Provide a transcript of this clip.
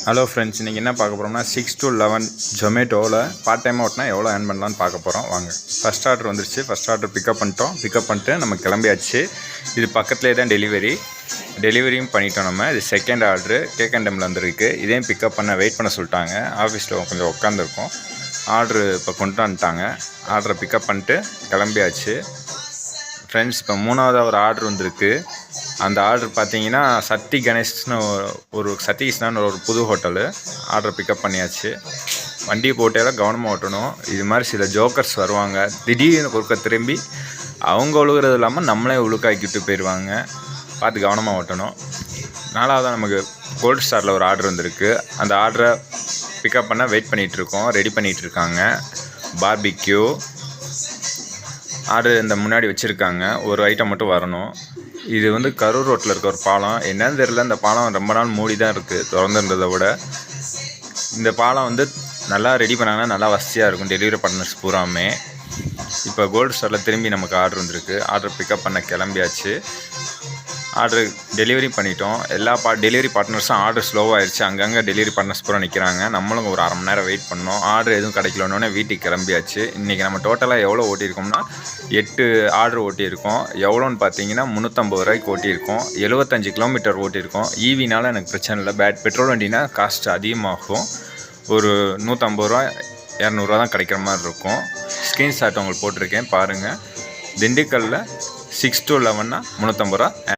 Hello friends, இன்றைக்கி என்ன பார்க்க போகிறோம்னா 6 to 11 ஜொமேட்டோவில் பார்ட் டைமாக ஓட்டினா எவ்வளோ ஏர்ன் பண்ணலான்னு பார்க்க போகிறோம். வாங்க. ஃபஸ்ட் ஆர்டர் வந்துருச்சு. ஃபஸ்ட் ஆர்டர் பிக்கப் பண்ணிட்டு நம்ம கிளம்பியாச்சு. இது பக்கத்துலேயே தான் டெலிவரியும் பண்ணிட்டோம். நம்ம இது செகண்ட் ஆர்டரு கேக்கண்டமில் வந்துருக்கு. இதையும் பிக்கப் பண்ண வெயிட் பண்ண சொல்லிட்டாங்க. ஆஃபீஸில் கொஞ்சம் உட்காந்துருக்கோம். ஆர்டரு இப்போ கொண்டு வந்துட்டாங்க. ஆர்டரை பிக்கப் பண்ணிட்டு கிளம்பியாச்சு ஃப்ரெண்ட்ஸ். இப்போ மூணாவது ஒரு ஆர்டர் வந்திருக்கு. அந்த ஆர்டர் பார்த்தீங்கன்னா சத்தி கணேஷ்னு ஒரு சதீஷ்னான்னு ஒரு புது ஹோட்டலு. ஆர்டர் பிக்கப் பண்ணியாச்சு. வண்டியை போட்டேலாம் கவனமாக ஓட்டணும். இது மாதிரி சில ஜோக்கர்ஸ் வருவாங்க, திடீர்னு குறுக்க திரும்பி அவங்க உழுகிறது இல்லாமல் நம்மளே உழுக்காக்கிட்டு போயிடுவாங்க. பார்த்து கவனமாக ஓட்டணும். நாலாவதாக நமக்கு கோல்டு ஸ்டாரில் ஒரு ஆர்டர் வந்திருக்கு. அந்த ஆர்டரை பிக்கப் பண்ண வெயிட் பண்ணிகிட்ருக்கோம். ரெடி பண்ணிகிட்ருக்காங்க. பார்பிக்யூ ஆர்டர் இந்த முன்னாடி வச்சுருக்காங்க. ஒரு ஐட்டம் மட்டும் வரணும். இது வந்து கரூர் ரோட்டில் இருக்க ஒரு பாலம். என்னன்னு தெரியல, இந்த பாலம் ரொம்ப நாள் மூடி தான் இருக்குது, திறந்துருந்ததை விட. இந்த பாலம் வந்து நல்லா ரெடி பண்ணாங்கன்னா நல்லா வசதியாக இருக்கும் டெலிவரி பார்ட்னர்ஸ் பூராமே. இப்போ கோல்டு ஸ்டாரில் திரும்பி நமக்கு ஆர்டர் வந்திருக்கு. ஆர்டர் பிக்கப் பண்ண கிளம்பியாச்சு. ஆர்டர் டெலிவரி பண்ணிட்டோம். எல்லா டெலிவரி பார்ட்னர்ஸும் ஆர்டர் ஸ்லோவாகிடுச்சு. அங்கங்கே டெலிவரி பார்ட்னர்ஸ் பூரா நிற்கிறாங்க. நம்மளும் ஒரு 1/2 மணி நேரம் வெயிட் பண்ணோம். ஆர்டர் எதுவும் கிடைக்கலன்னொன்னே வீட்டுக்கு கிளம்பியாச்சு. இன்றைக்கி நம்ம டோட்டலாக எவ்வளோ ஓட்டியிருக்கோம்னா 8 ஆர்டர் ஓட்டியிருக்கோம். எவ்வளோன்னு பார்த்தீங்கன்னா 350 ரூபாய்க்கு ஓட்டியிருக்கோம். 75 கிலோமீட்டர் ஓட்டியிருக்கோம். ஈவினால் எனக்கு பிரச்சனை இல்லை. பெட்ரோல் வண்டினா காஸ்ட் அதிகமாகும். ஒரு 150 ரூபா 200 ரூபா தான் கிடைக்கிற மாதிரி இருக்கும். ஸ்க்ரீன்ஷாட் உங்களுக்கு போட்டிருக்கேன், பாருங்கள். திண்டுக்கல்லில் 6 to 11 350 ரூபா.